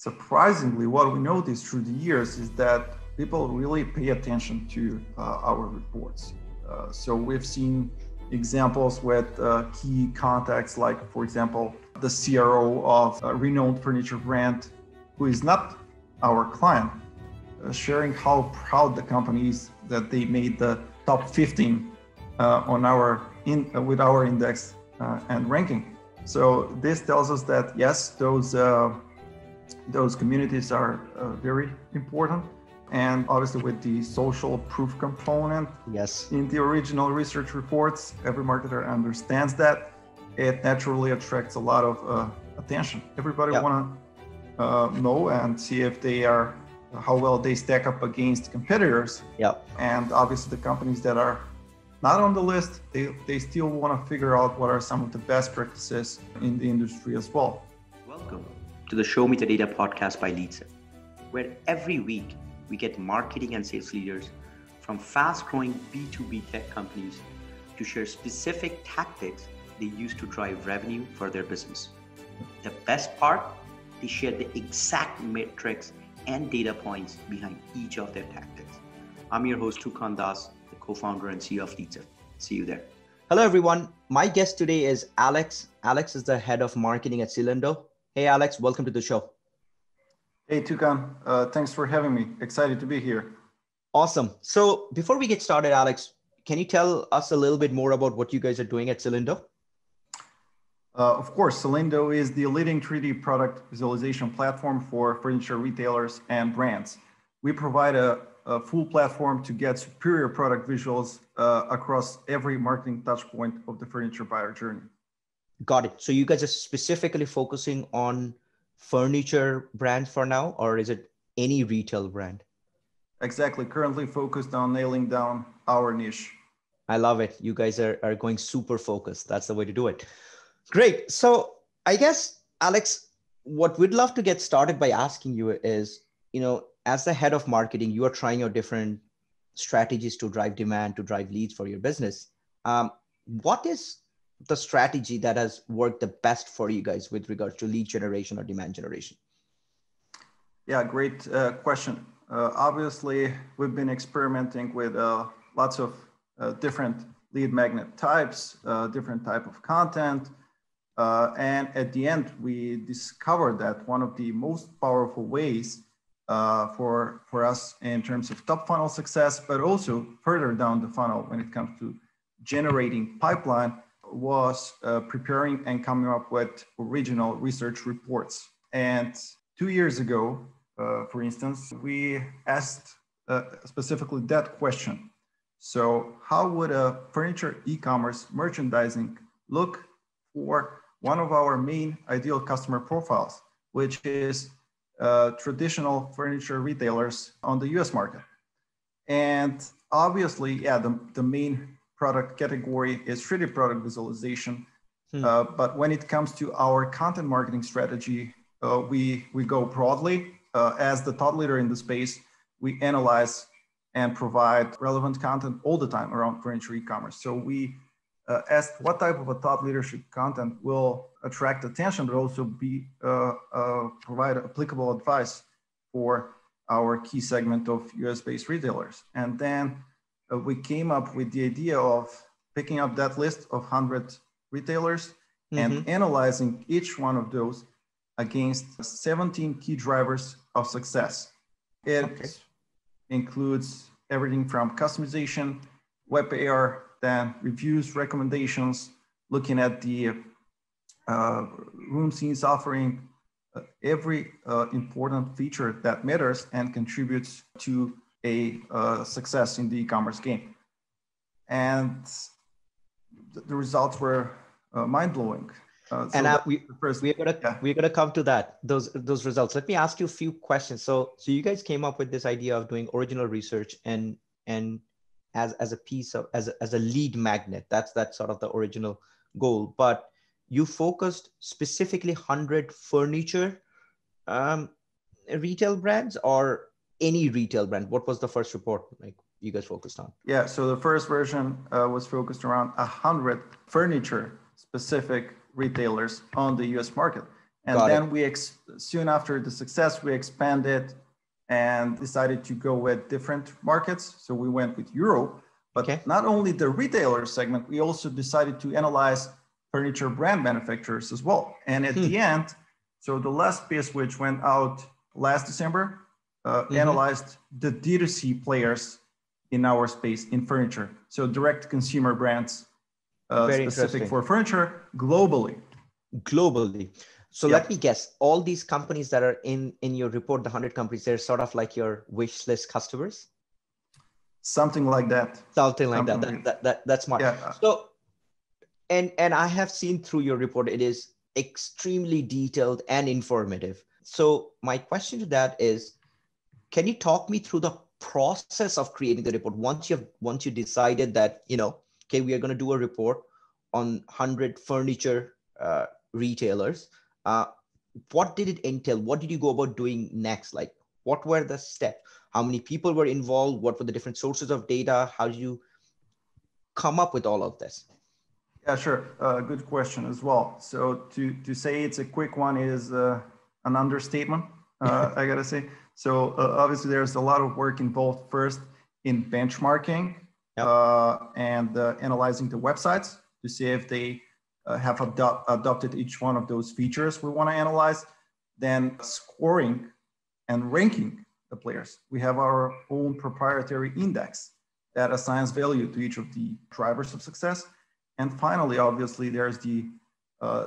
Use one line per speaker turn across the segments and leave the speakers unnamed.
surprisingly, what we noticed through the years is that people really pay attention to our reports. So we've seen examples with key contacts, like, for example, the CRO of a renowned furniture brand who is not our client, sharing how proud the company is that they made the top 15 with our index and ranking. So this tells us that yes, those communities are very important. And obviously with the social proof component in the original research reports, every marketer understands that. It naturally attracts a lot of attention. Everybody want to know and see if how well they stack up against competitors. And obviously the companies that are not on the list, they still want to figure out what are some of the best practices in the industry as well.
Welcome to the Show Me the Data podcast by LeadSift, where every week we get marketing and sales leaders from fast-growing B2B tech companies to share specific tactics they use to drive revenue for their business. The best part, they share the exact metrics and data points behind each of their tactics. I'm your host, Tukan, the co-founder and CEO of LeadSift. See you there.
Hello, everyone. My guest today is Alex. Alex is the head of marketing at Cylindo. Hey, Alex, welcome to the show.
Hey, Tukan. Thanks for having me. Excited to be here.
Awesome. So before we get started, Alex, can you tell us a little bit more about what you guys are doing at Cylindo?
Of course, Cylindo is the leading 3D product visualization platform for furniture retailers and brands. We provide a full platform to get superior product visuals across every marketing touchpoint of the furniture buyer journey.
Got it. So you guys are specifically focusing on furniture brand for now, or is it any retail brand?
Exactly. Currently focused on nailing down our niche.
I love it. You guys are going super focused. That's the way to do it. Great. So I guess, Alex, what we'd love to get started by asking you is, as the head of marketing, you are trying out different strategies to drive demand, to drive leads for your business. What is the strategy that has worked the best for you guys with regards to lead generation or demand generation?
Yeah, great question. Obviously, we've been experimenting with lots of different lead magnet types, different type of content. And at the end, we discovered that one of the most powerful ways for us in terms of top funnel success, but also further down the funnel when it comes to generating pipeline, was preparing and coming up with original research reports. And 2 years ago, for instance, we asked specifically that question. So how would a furniture e-commerce merchandising look for one of our main ideal customer profiles, which is traditional furniture retailers on the US market? And obviously, the main product category is 3D product visualization. But when it comes to our content marketing strategy, we go broadly. As the thought leader in the space, we analyze and provide relevant content all the time around furniture e-commerce. So we asked what type of a thought leadership content will attract attention, but also provide applicable advice for our key segment of US-based retailers. And then we came up with the idea of picking up that list of 100 retailers and analyzing each one of those against 17 key drivers of success. It includes everything from customization, web AR, then reviews, recommendations, looking at the room scenes offering, every important feature that matters and contributes to a success in the e-commerce game. And the results were mind-blowing.
We're gonna come to that, those results. Let me ask you a few questions. So you guys came up with this idea of doing original research and as a piece of as a lead magnet. That's sort of the original goal. But you focused specifically 100 furniture retail brands or any retail brand? What was the first report like you guys focused on?
Yeah, so the first version was focused around 100 furniture specific retailers on the US market. And then soon after the success, we expanded and decided to go with different markets. So we went with Europe, but not only the retailer segment, we also decided to analyze furniture brand manufacturers as well. And at the end, so the last piece, which went out last December, analyzed the D2C players in our space in furniture. So direct consumer brands specific for furniture globally.
So let me guess, all these companies that are in your report, the 100 companies, they're sort of like your wish list customers?
Something like that.
That's smart.
Yeah.
So, and I have seen through your report, it is extremely detailed and informative. So my question to that is, can you talk me through the process of creating the report? Once you decided that, okay, we are going to do a report on 100 furniture retailers. What did it entail? What did you go about doing next? Like, what were the steps? How many people were involved? What were the different sources of data? How did you come up with all of this?
Yeah, sure. Good question as well. So to say it's a quick one is an understatement, I gotta say. So obviously there's a lot of work involved first in benchmarking and analyzing the websites to see if they have adopted each one of those features we want to analyze, then scoring and ranking the players. We have our own proprietary index that assigns value to each of the drivers of success. And finally, obviously, there's the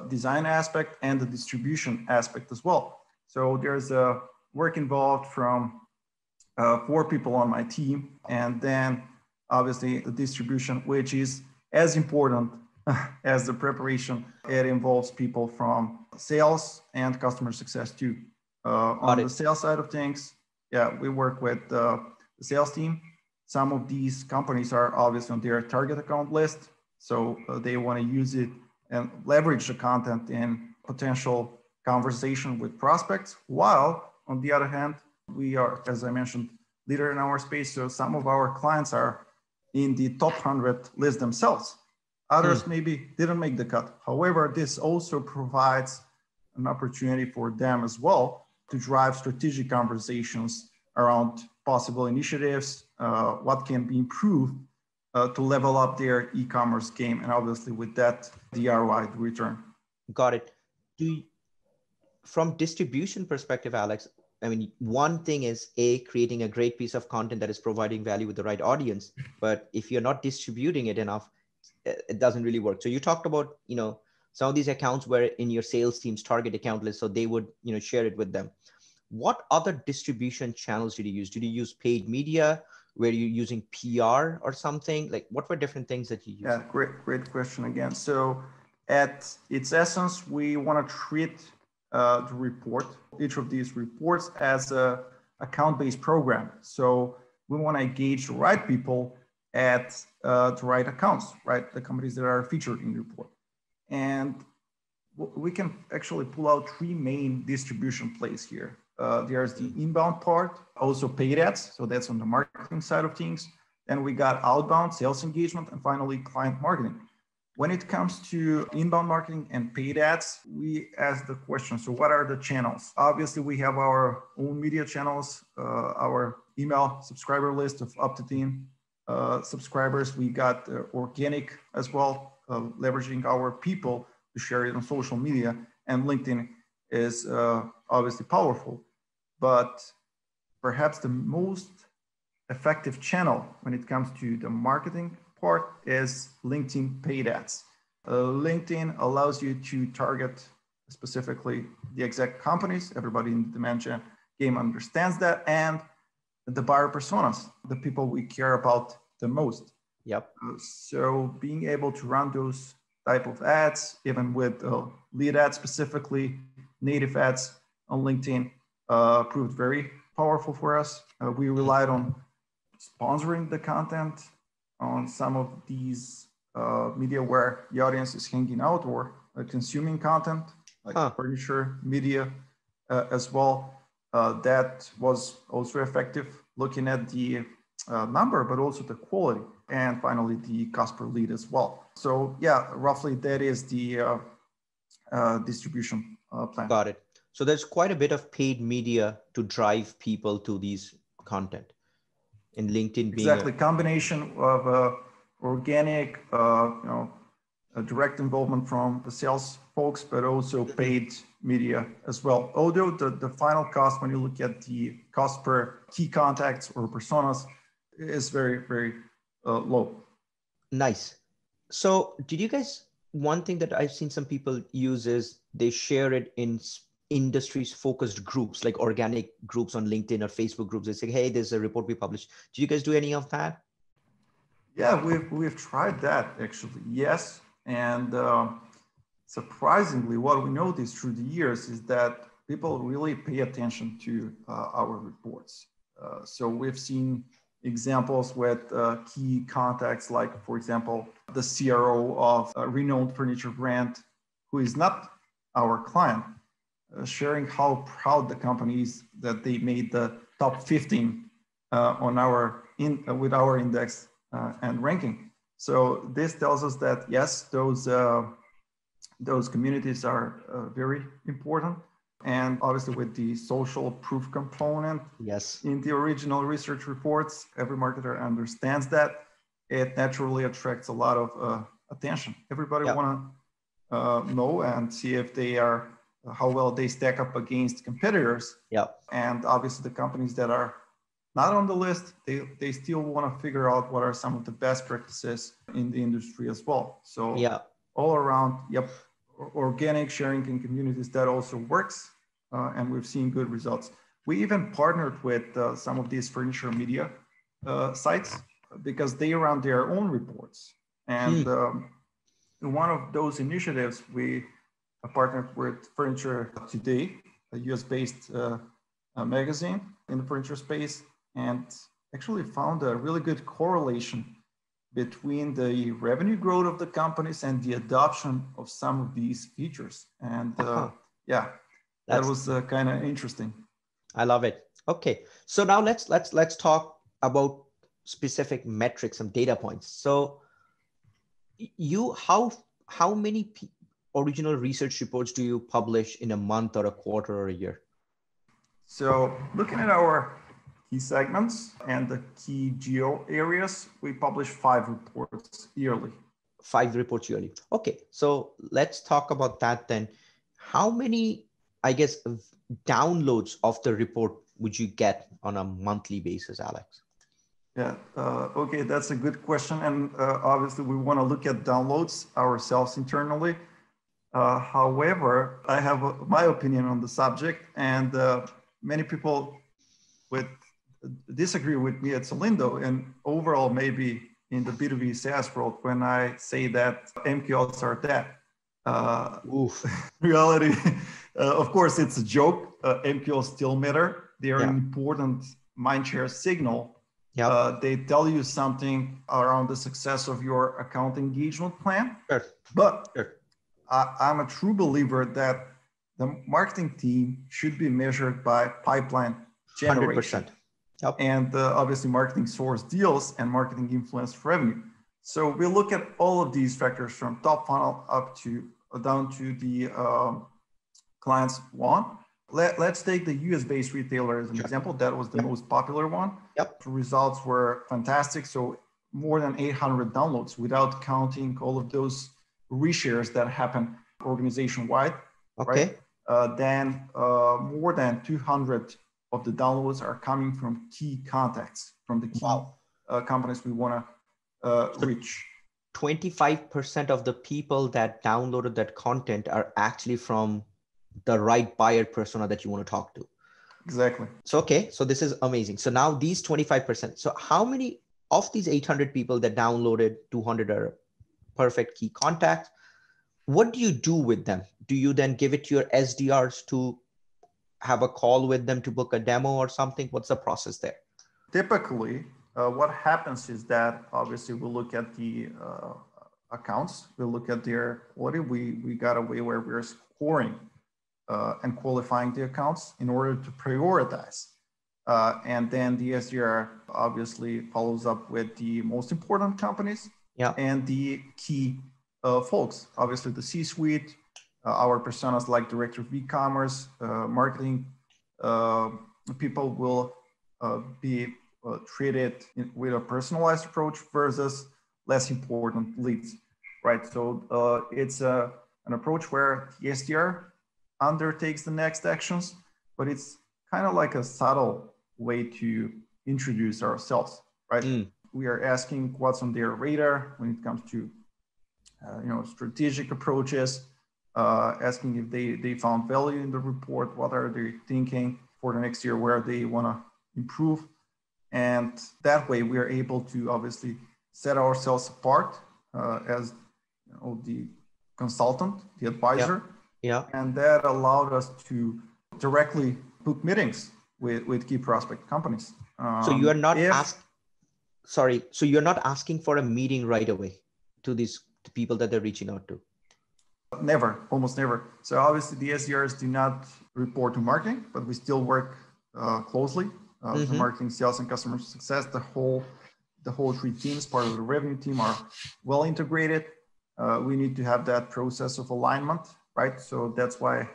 design aspect and the distribution aspect as well. So there's work involved from 4 people on my team, and then obviously the distribution, which is as important as the preparation. It involves people from sales and customer success too. On the sales side of things, we work with the sales team. Some of these companies are obviously on their target account list, so they want to use it and leverage the content in potential conversation with prospects. While on the other hand, we are, as I mentioned, leader in our space. So some of our clients are in the top 100 list themselves. Others maybe didn't make the cut. However, this also provides an opportunity for them as well to drive strategic conversations around possible initiatives, what can be improved to level up their e-commerce game. And obviously with that, the ROI, the return.
Got it. From distribution perspective, Alex, I mean, one thing is creating a great piece of content that is providing value with the right audience. But if you're not distributing it enough, it doesn't really work. So you talked about, some of these accounts were in your sales team's target account list, so they would, share it with them. What other distribution channels did you use? Did you use paid media? Were you using PR or something? Like, what were different things that you used?
Yeah, great question again. So at its essence, we want to treat the report, each of these reports, as a account-based program. So we want to engage the right people at the right accounts, right? The companies that are featured in the report. And we can actually pull out 3 main distribution plays here. There's the inbound part, also paid ads. So that's on the marketing side of things. Then we got outbound sales engagement, and finally client marketing. When it comes to inbound marketing and paid ads, we ask the question, so what are the channels? Obviously, we have our own media channels, our email subscriber list of up to 10 subscribers. We got organic as well, leveraging our people to share it on social media. And LinkedIn is obviously powerful. But perhaps the most effective channel when it comes to the marketing part is LinkedIn paid ads. LinkedIn allows you to target specifically the exact companies. Everybody in the dementia game understands that. And the buyer personas, the people we care about the most.
Yep.
So being able to run those type of ads, even with lead ads specifically, native ads on LinkedIn proved very powerful for us. We relied on sponsoring the content on some of these media where the audience is hanging out or consuming content, like furniture media as well. That was also effective, looking at the number, but also the quality, and finally the cost per lead as well. So yeah, roughly that is the distribution plan.
Got it. So there's quite a bit of paid media to drive people to these content, and LinkedIn being
exactly combination of organic, a direct involvement from the sales folks, but also paid media as well. Although the final cost, when you look at the cost per key contacts or personas, is very, very low.
Nice. So did you guys, one thing that I've seen some people use is they share it in industries focused groups, like organic groups on LinkedIn or Facebook groups. They say, hey, there's a report we published. Do you guys do any of that?
Yeah, we've tried that actually. Yes. And surprisingly, what we noticed through the years is that people really pay attention to our reports. So we've seen examples with key contacts, like, for example, the CRO of a renowned furniture brand, who is not our client, sharing how proud the company is that they made the top 15 with our index and ranking. So this tells us that yes, those communities are very important. And obviously with the social proof component
yes,
in the original research reports, every marketer understands that. It naturally attracts a lot of attention. Everybody want to know and see if they are, how well they stack up against competitors. And obviously the companies that are not on the list, they still want to figure out what are some of the best practices in the industry as well. So all around, organic sharing in communities, that also works. And we've seen good results. We even partnered with some of these furniture media sites because they run their own reports. And in one of those initiatives, we partnered with Furniture Today, a US-based magazine in the furniture space, and actually found a really good correlation between the revenue growth of the companies and the adoption of some of these features. And that was kind of interesting.
I love it. Okay, so now let's talk about specific metrics, some data points. So how many original research reports do you publish in a month or a quarter or a year?
So looking at our key segments and the key geo areas, we publish 5 reports yearly.
5 reports yearly. Okay, so let's talk about that then. How many, I guess, downloads of the report would you get on a monthly basis, Alex?
Yeah, okay, that's a good question. And obviously we want to look at downloads ourselves internally. However, I have my opinion on the subject, and many people would disagree with me at Cylindo, and overall maybe in the B2B SaaS world, when I say that MQLs are dead. Reality, of course, it's a joke. MQLs still matter. They are an important mindshare signal. They tell you something around the success of your account engagement plan. But I'm a true believer that the marketing team should be measured by pipeline generation. 100%. And obviously marketing source deals and marketing influence revenue. So we look at all of these factors from top funnel up to down to the clients one. Let's take the US-based retailer as an example. That was the most popular one. The results were fantastic. So more than 800 downloads without counting all of those reshares that happen organization-wide. Right? Then more than 200 of the downloads are coming from key contacts, from the key companies we want to reach.
25% of the people that downloaded that content are actually from the right buyer persona that you want to talk to.
Exactly.
So, okay, so this is amazing. So now these 25%, so how many of these 800 people that downloaded 200 are perfect key contacts? What do you do with them? Do you then give it to your SDRs to have a call with them to book a demo or something? What's the process there?
Typically, what happens is that obviously we'll look at the accounts, we'll look at their quality. We got a way where we're scoring and qualifying the accounts in order to prioritize. And then the SDR obviously follows up with the most important companies and the key folks, obviously the C-suite, our personas like director of e-commerce, marketing, people will be treated with a personalized approach versus less important leads, right? So it's an approach where the SDR undertakes the next actions, but it's kind of like a subtle way to introduce ourselves, right? We are asking what's on their radar when it comes to strategic approaches, asking if they found value in the report, what are they thinking for the next year, where they want to improve. And that way we are able to obviously set ourselves apart as the consultant, the advisor.
Yeah.
And that allowed us to directly book meetings with key prospect companies.
So you are not so you're not asking for a meeting right away to these people that they're reaching out to?
Never, almost never. So obviously the SDRs do not report to marketing, but we still work closely. The marketing, sales, and customer success, the whole three teams, part of the revenue team, are well integrated. We need to have that process of alignment, right? So that's why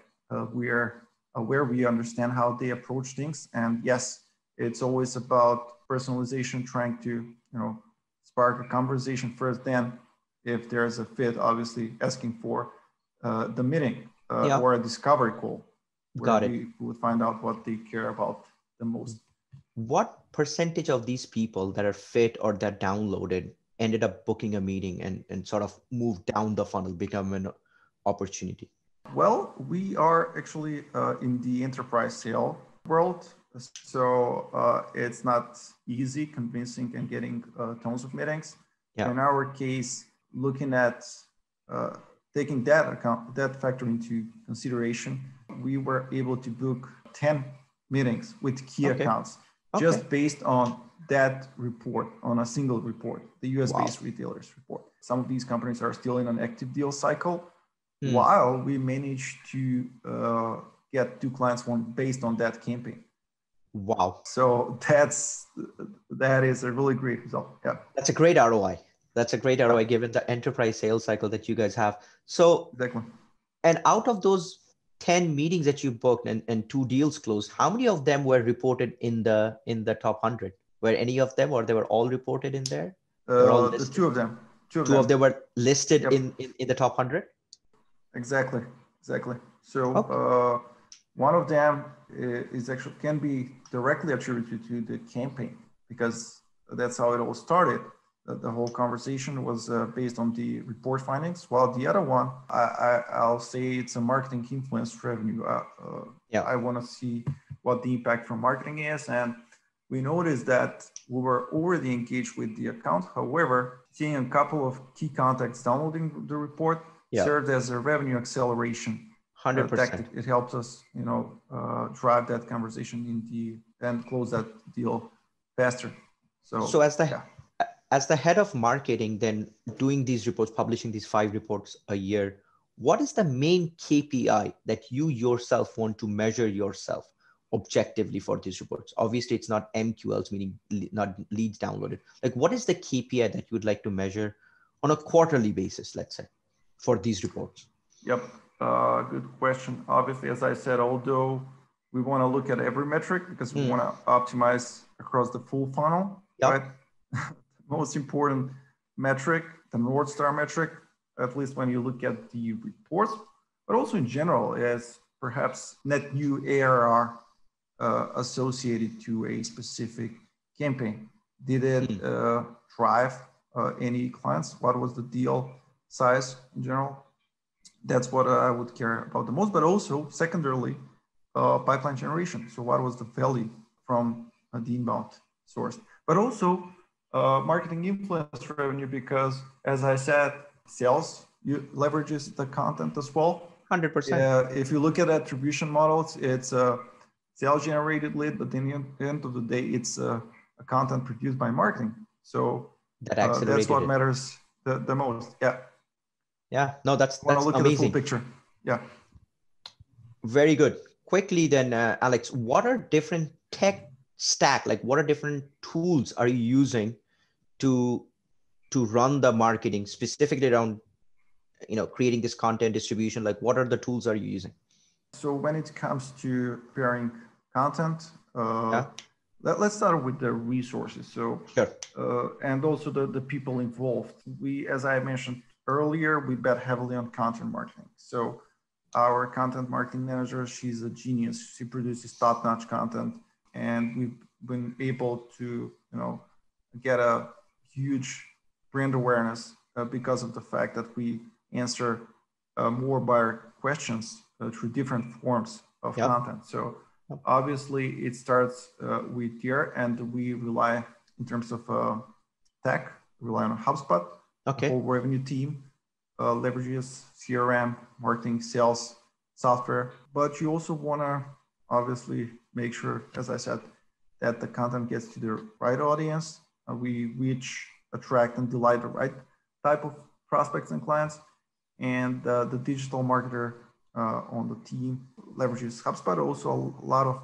we are aware, we understand how they approach things. And yes, it's always about personalization, trying to spark a conversation first. Then if there's a fit, obviously asking for the meeting or a discovery call where we would find out what they care about the most.
What percentage of these people that are fit or that downloaded ended up booking a meeting and sort of moved down the funnel, become an opportunity?
Well, we are actually in the enterprise sale world. So it's not easy convincing and getting tons of meetings. Yeah. In our case, looking at taking that factor into consideration, we were able to book 10 meetings with key accounts just based on that report, on a single report, the US-based retailers report. Some of these companies are still in an active deal cycle, while we managed to get 2 clients based on that campaign.
Wow.
So that is a really great result. Yeah.
That's a great ROI. That's a great ROI given the enterprise sales cycle that you guys have. So,
exactly.
And out of those 10 meetings that you booked and 2 deals closed, how many of them were reported in the top 100? Were any of them, or they were all reported in there?
The 2 of them.
Two of them were listed in the top 100?
Exactly. So one of them is actually can be directly attributed to the campaign, because that's how it all started. The whole conversation was based on the report findings, while the other one, I'll say it's a marketing influence revenue. I want to see what the impact from marketing is. And we noticed that we were already engaged with the account. However, seeing a couple of key contacts downloading the report served as a revenue acceleration
100%.
tactic. It helps us, drive that conversation and close that deal faster.
So as the head of marketing, then doing these reports, publishing these 5 reports a year, what is the main KPI that you yourself want to measure yourself objectively for these reports? Obviously, it's not MQLs, meaning not leads downloaded. Like, what is the KPI that you would like to measure on a quarterly basis, let's say, for these reports?
Yep. Good question. Obviously, as I said, although we want to look at every metric because we want to optimize across the full funnel, right? Most important metric, the North Star metric, at least when you look at the reports, but also in general, is perhaps net new ARR associated to a specific campaign. Did it drive any clients? What was the deal size in general? That's what I would care about the most, but also secondarily, pipeline generation. So what was the value from the inbound source? But also marketing influence revenue, because as I said, sales leverages the content as well.
100%.
If you look at attribution models, it's a sales generated lead, but in the end of the day, it's a content produced by marketing. So that's what matters the most.
Yeah, no, that's
look
amazing.
At the full picture. Yeah.
Very good. Quickly then, Alex, what are different tech stack? Like, what are different tools are you using to run the marketing, specifically around creating this content distribution? Like, what are the tools are you using?
So when it comes to preparing content,
Yeah.
let's start with the resources. So,
Sure.
And also the people involved. We, as I mentioned earlier, we bet heavily on content marketing. So our content marketing manager, she's a genius. She produces top-notch content, and we've been able to, get a huge brand awareness because of the fact that we answer more buyer questions through different forms of
Yep.
content. So obviously it starts with here, and we rely in terms of tech, rely on HubSpot.
Okay.
The whole revenue team leverages CRM, marketing, sales software. But you also want to obviously make sure, as I said, that the content gets to the right audience. We reach, attract, and delight the right type of prospects and clients. And the digital marketer on the team leverages HubSpot, also a lot of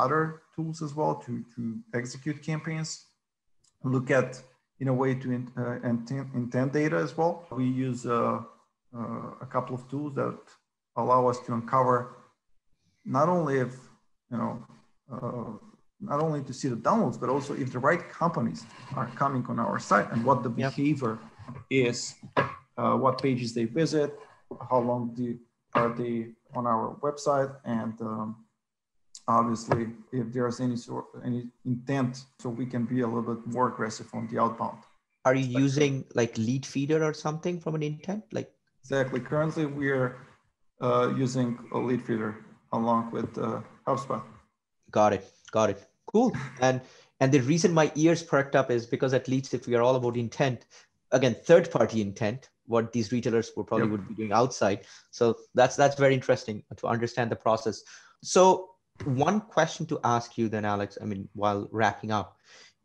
other tools as well to execute campaigns. Look at, in a way, to intent data as well. We use a couple of tools that allow us to uncover not only if, not only to see the downloads, but also if the right companies are coming on our site and what the behavior is, what pages they visit, how long are they on our website, and obviously if there's any intent, so we can be a little bit more aggressive on the outbound.
Are you using like Leadfeeder or something from an intent? Like
exactly. Currently, we're using a Leadfeeder along with HubSpot.
Got it. Cool. And the reason my ears perked up is because at LeadSift we are all about intent. Again, third-party intent, what these retailers would be doing outside. So that's very interesting to understand the process. So one question to ask you then, Alex, I mean, while wrapping up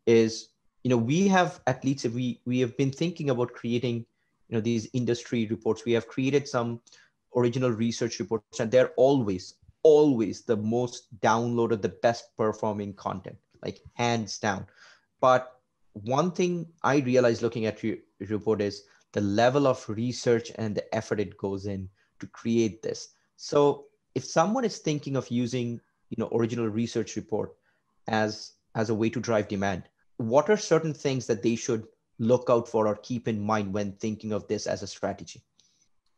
is, we have at LeadSift, we have been thinking about creating, these industry reports. We have created some original research reports, and they're always the most downloaded, the best performing content, like hands down. But one thing I realized looking at your report is the level of research and the effort it goes in to create this. So if someone is thinking of using, original research report as a way to drive demand, what are certain things that they should look out for or keep in mind when thinking of this as a strategy?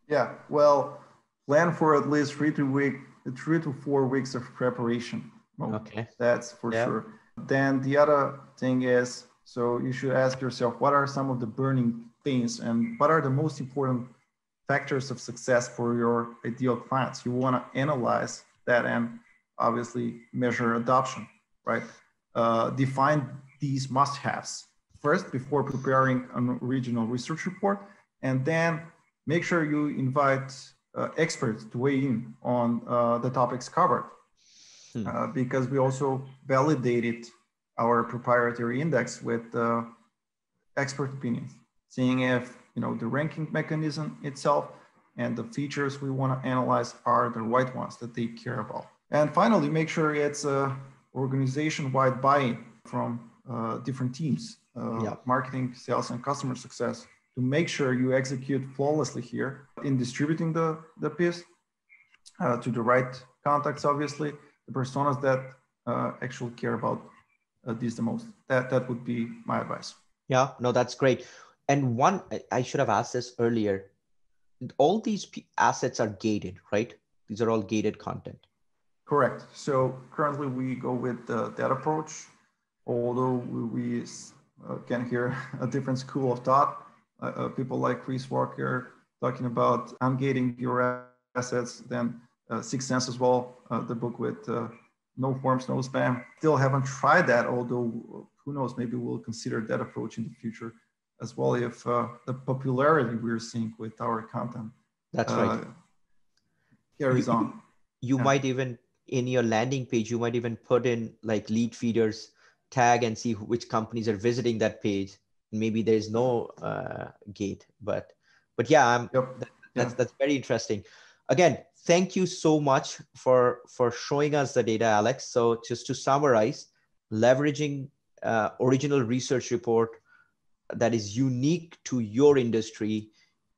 Yeah, well, plan for at least 3 to 4 weeks of preparation. Well,
okay,
that's for sure. Then the other thing is, so you should ask yourself, what are some of the burning things and what are the most important factors of success for your ideal clients? You want to analyze that and obviously measure adoption, right? Define these must-haves first before preparing an original research report, and then make sure you invite experts to weigh in on the topics covered, because we also validated our proprietary index with expert opinions, seeing if the ranking mechanism itself and the features we want to analyze are the right ones that they care about. And finally, make sure it's organization-wide buy-in from different teams, marketing, sales, and customer success, to make sure you execute flawlessly here in distributing the piece to the right contacts, obviously, the personas that actually care about these the most. That would be my advice.
Yeah, no, that's great. And one, I should have asked this earlier. All these assets are gated, right? These are all gated content.
Correct. So currently we go with that approach, although we can hear a different school of thought. People like Chris Walker talking about ungating your assets, then Sixth Sense as well, the book with no forms, no spam. Still haven't tried that, although who knows, maybe we'll consider that approach in the future as well if the popularity we're seeing with our content
that's right
carries on.
You might even, in your landing page, you might even put in like lead feeders tag and see which companies are visiting that page. Maybe there's no gate, but yeah, that's very interesting. Again, thank you so much for showing us the data, Alex. So just to summarize, leveraging original research report that is unique to your industry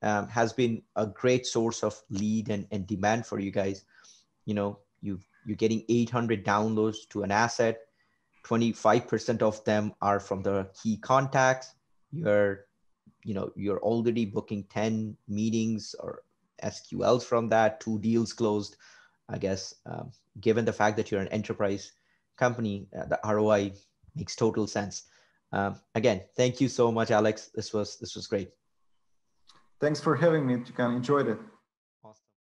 has been a great source of lead and demand for you guys. You're getting 800 downloads to an asset. 25% of them are from the key contacts. You're already booking 10 meetings or SQLs from that, 2 deals closed. I guess, given the fact that you're an enterprise company, the ROI makes total sense. Again, thank you so much, Alex. This was great.
Thanks for having me, Tukan. Enjoyed it.